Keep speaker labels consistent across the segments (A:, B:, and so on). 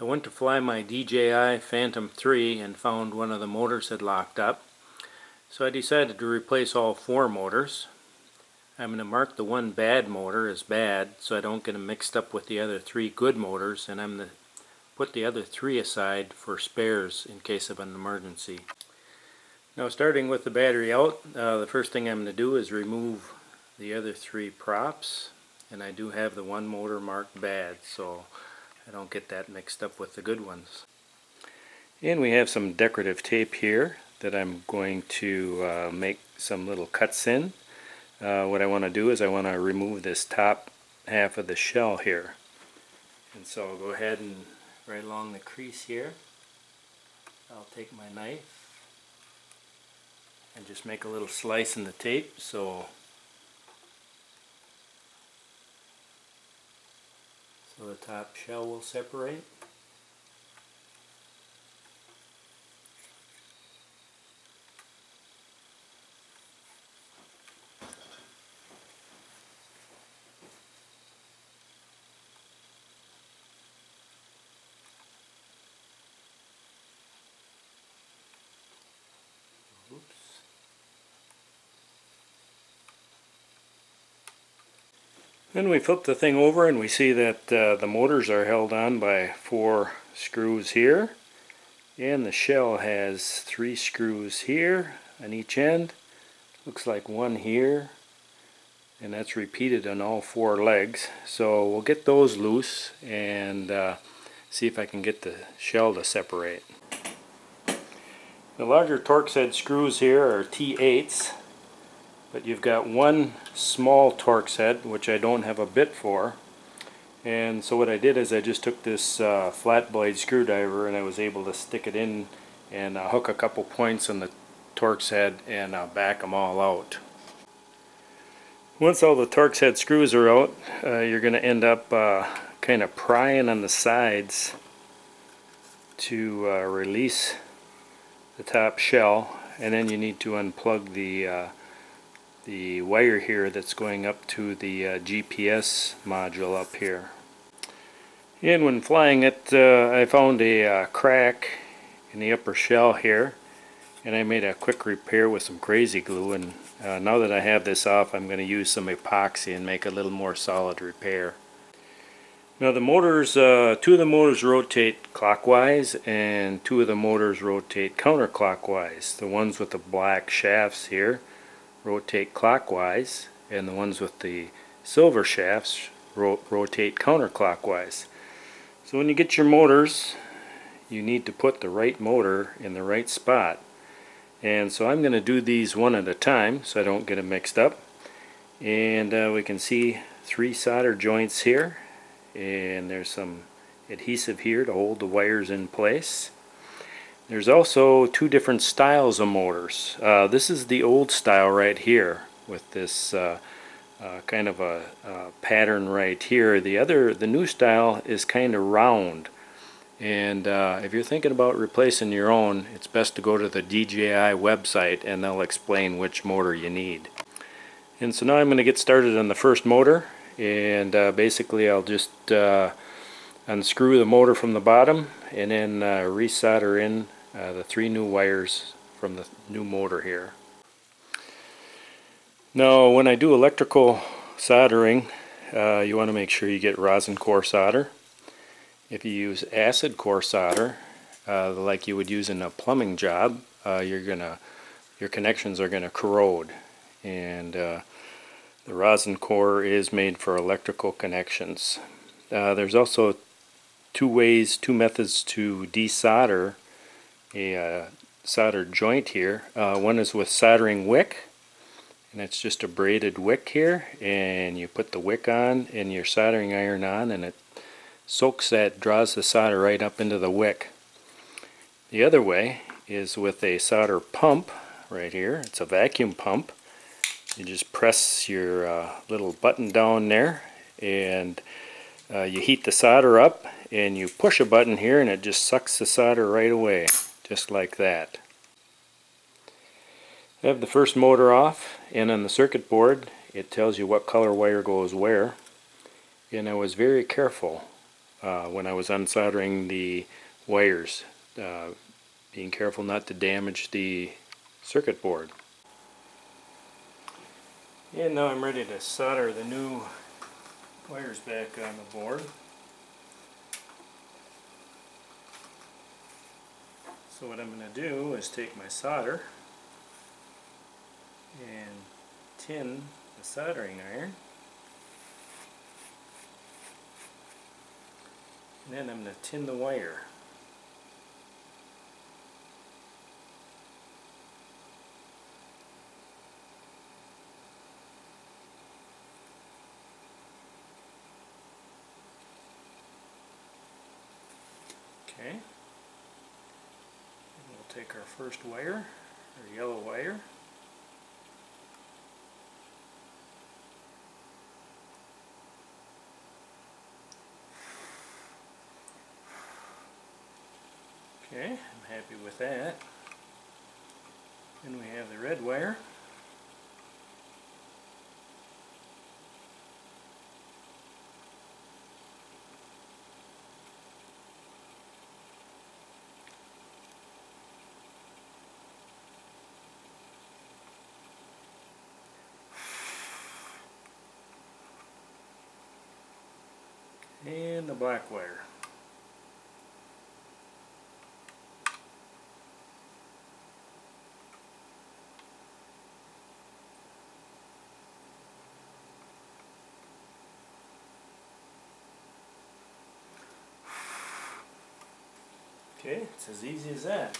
A: I went to fly my DJI Phantom 3 and found one of the motors had locked up. So I decided to replace all 4 motors. I'm going to mark the one bad motor as bad so I don't get them mixed up with the other 3 good motors, and I'm going to put the other 3 aside for spares in case of an emergency. Now, starting with the battery out, the first thing I'm going to do is remove the other 3 props, and I do have the one motor marked bad so I don't get that mixed up with the good ones. And we have some decorative tape here that I'm going to make some little cuts in. What I want to do is I want to remove this top half of the shell here. And so I'll go ahead and right along the crease here, I'll take my knife and just make a little slice in the tape so the top shell will separate. Oops. Then we flip the thing over and we see that the motors are held on by 4 screws here, and the shell has 3 screws here on each end. Looks like 1 here, and that's repeated on all 4 legs. So we'll get those loose and see if I can get the shell to separate. The larger Torx head screws here are T8s, but you've got 1 small Torx head which I don't have a bit for, and so what I did is I just took this flat blade screwdriver and I was able to stick it in and hook a couple points on the Torx head and back them all out. Once all the Torx head screws are out, you're going to end up kind of prying on the sides to release the top shell, and then you need to unplug the wire here that's going up to the GPS module up here. And when flying it, I found a crack in the upper shell here, and I made a quick repair with some crazy glue, and now that I have this off, I'm going to use some epoxy and make a little more solid repair. Now the motors, 2 of the motors rotate clockwise and 2 of the motors rotate counterclockwise. The ones with the black shafts here rotate clockwise, and the ones with the silver shafts rotate counterclockwise. So when you get your motors, you need to put the right motor in the right spot. And so I'm going to do these one at a time so I don't get them mixed up. And we can see 3 solder joints here, and there's some adhesive here to hold the wires in place. There's also 2 different styles of motors. This is the old style right here with this kind of a pattern right here. The new style is kind of round, and if you're thinking about replacing your own, it's best to go to the DJI website and they'll explain which motor you need. And so now I'm going to get started on the first motor, and basically I'll just unscrew the motor from the bottom and then resolder in the 3 new wires from the new motor here. Now when I do electrical soldering, you want to make sure you get rosin core solder. If you use acid core solder like you would use in a plumbing job, your connections are going to corrode, and the rosin core is made for electrical connections. There's also 2 methods to desolder a soldered joint here. One is with soldering wick, and it's just a braided wick here, and you put the wick on and your soldering iron on, and it draws the solder right up into the wick. The other way is with a solder pump right here. It's a vacuum pump. You just press your little button down there, and you heat the solder up, and you push a button here and it just sucks the solder right away, just like that. I have the first motor off, and on the circuit board it tells you what color wire goes where, and I was very careful when I was unsoldering the wires, being careful not to damage the circuit board. And now I'm ready to solder the new wires back on the board. So what I'm going to do is take my solder and tin the soldering iron, and then I'm going to tin the wire. Okay, and we'll take our first wire, our yellow wire, okay, I'm happy with that. Then we have the red wire. And the black wire. Okay, it's as easy as that.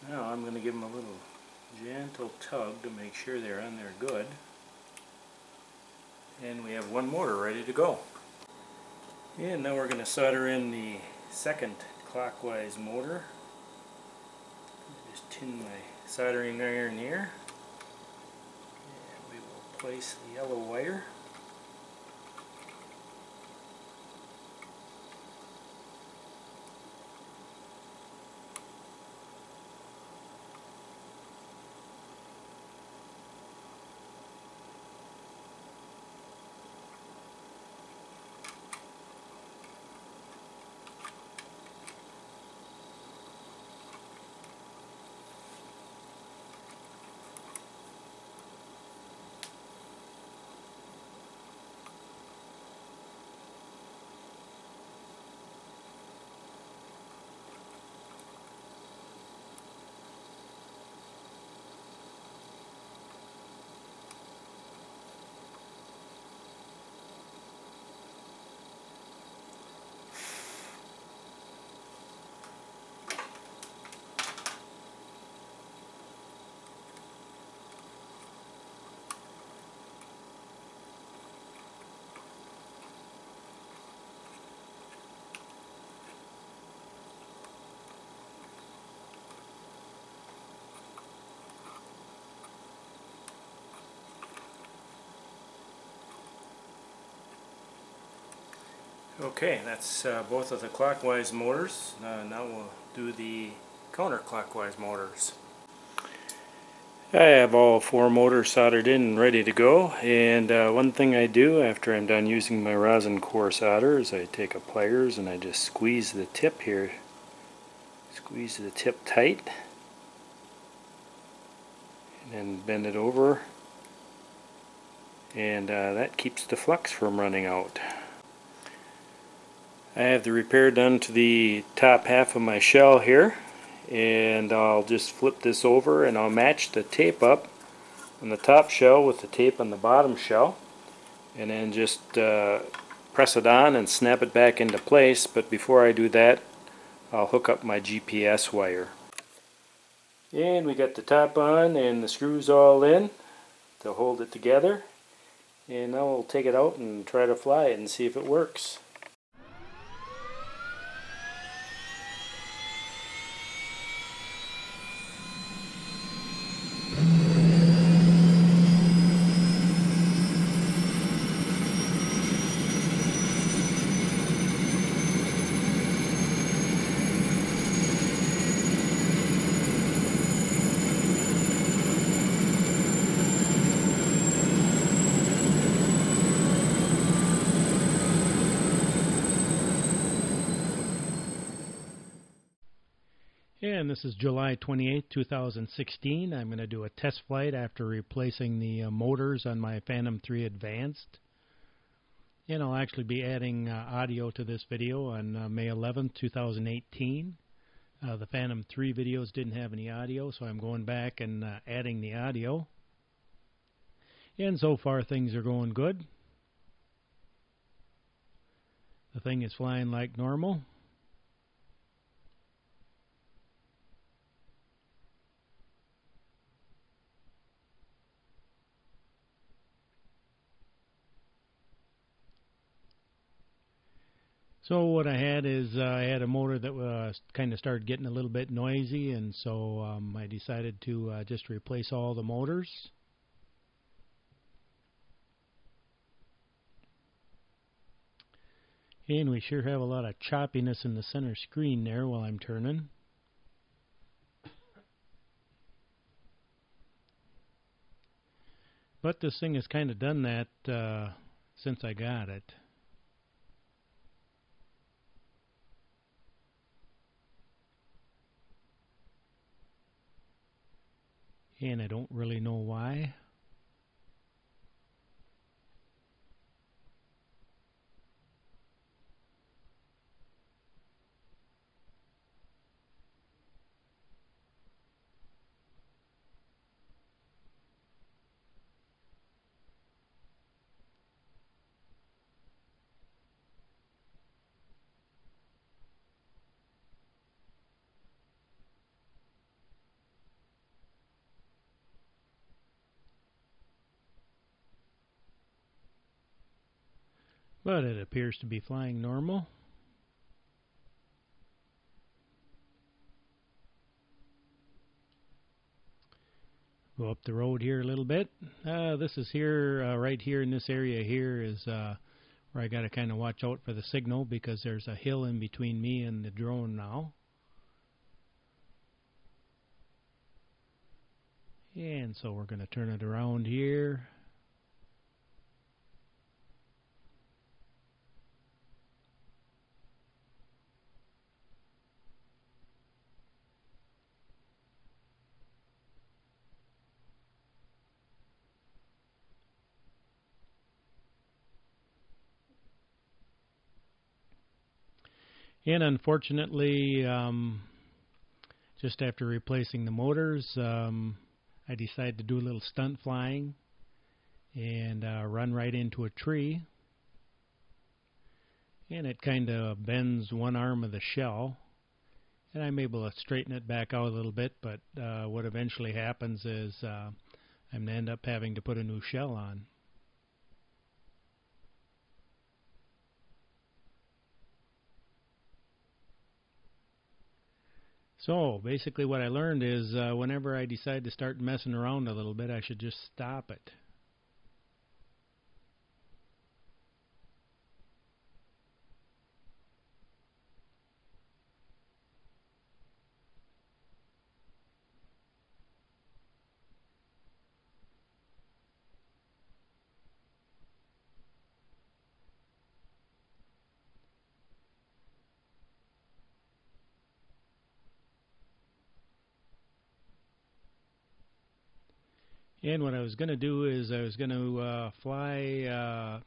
A: Now I'm going to give them a little gentle tug to make sure they're on there good. And we have one motor ready to go. And now we're going to solder in the second clockwise motor. Just tin my soldering iron here. And we will place the yellow wire. Okay, that's both of the clockwise motors. Now we'll do the counterclockwise motors. I have all four motors soldered in and ready to go, and one thing I do after I'm done using my rosin core solder is I take a pliers and I just squeeze the tip here. Squeeze the tip tight and then bend it over, and that keeps the flux from running out. I have the repair done to the top half of my shell here, and I'll just flip this over and I'll match the tape up on the top shell with the tape on the bottom shell, and then just press it on and snap it back into place. But before I do that, I'll hook up my GPS wire. And we got the top on and the screws all in to hold it together, and now we'll take it out and try to fly it and see if it works.
B: And this is July 28th, 2016. I'm going to do a test flight after replacing the motors on my Phantom 3 Advanced. And I'll actually be adding audio to this video on May 11th, 2018. The Phantom 3 videos didn't have any audio, so I'm going back and adding the audio. And so far things are going good. The thing is flying like normal. So what I had is I had a motor that kind of started getting a little bit noisy, and so I decided to just replace all the motors. And we sure have a lot of choppiness in the center screen there while I'm turning. But this thing has kind of done that since I got it. And I don't really know why. But it appears to be flying normal. Go up the road here a little bit. This is here, right here in this area here is where I got to kind of watch out for the signal because there's a hill in between me and the drone now. And so we're going to turn it around here. And unfortunately, just after replacing the motors, I decided to do a little stunt flying and run right into a tree. And it kind of bends one arm of the shell. And I'm able to straighten it back out a little bit, but what eventually happens is I'm going to end up having to put a new shell on. So basically what I learned is whenever I decide to start messing around a little bit, I should just stop it. And what I was going to do is I was going to fly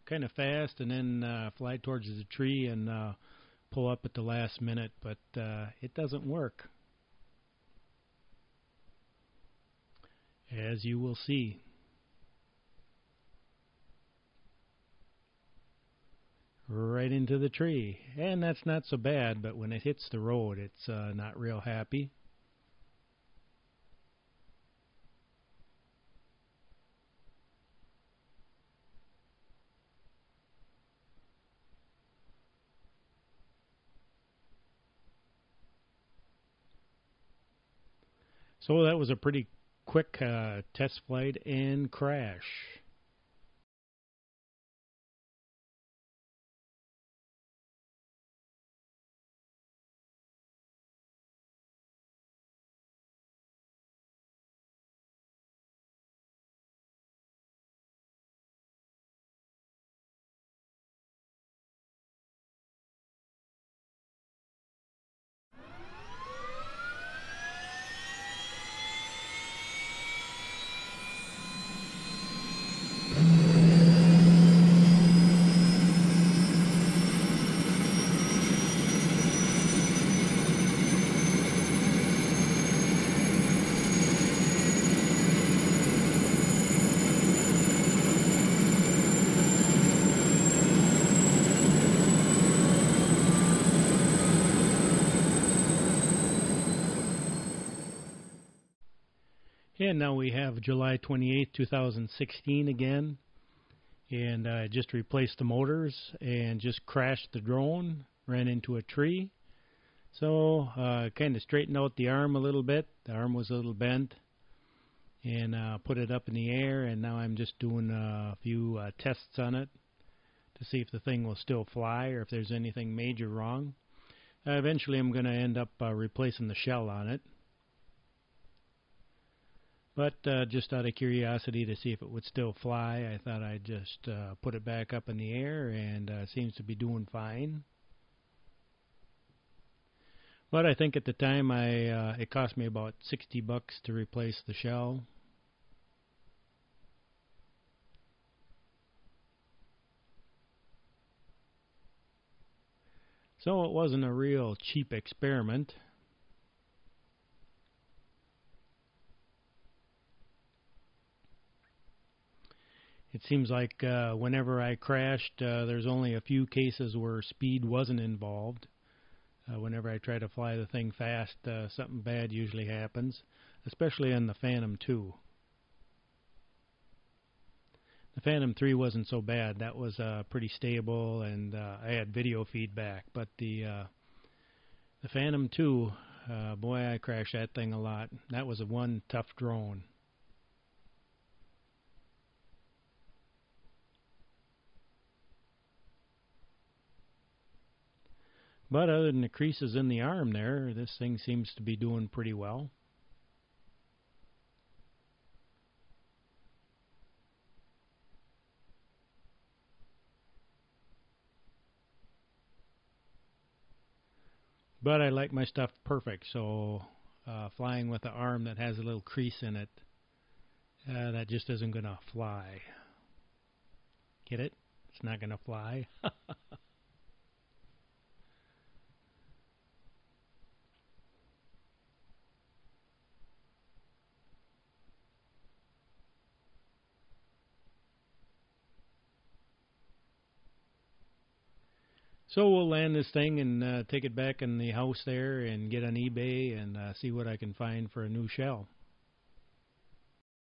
B: kind of fast and then fly towards the tree and pull up at the last minute, but it doesn't work, as you will see. Right into the tree. And that's not so bad, but when it hits the road, it's not real happy. So that was a pretty quick test flight and crash. And now we have July 28th, 2016 again. And I just replaced the motors and just crashed the drone, ran into a tree. So kind of straightened out the arm a little bit. The arm was a little bent. And put it up in the air, and now I'm just doing a few tests on it to see if the thing will still fly or if there's anything major wrong. Eventually I'm going to end up replacing the shell on it. But just out of curiosity to see if it would still fly, I thought I'd just put it back up in the air, and it seems to be doing fine. But I think at the time it cost me about $60 to replace the shell. So it wasn't a real cheap experiment. It seems like whenever I crashed, there's only a few cases where speed wasn't involved. Whenever I try to fly the thing fast, something bad usually happens, especially on the Phantom 2. The Phantom 3 wasn't so bad. That was pretty stable, and I had video feedback. But the Phantom 2, boy, I crashed that thing a lot. That was one tough drone. But other than the creases in the arm there, this thing seems to be doing pretty well. But I like my stuff perfect, so flying with an arm that has a little crease in it, that just isn't going to fly. Get it? It's not going to fly. So we'll land this thing and take it back in the house there and get on eBay and see what I can find for a new shell.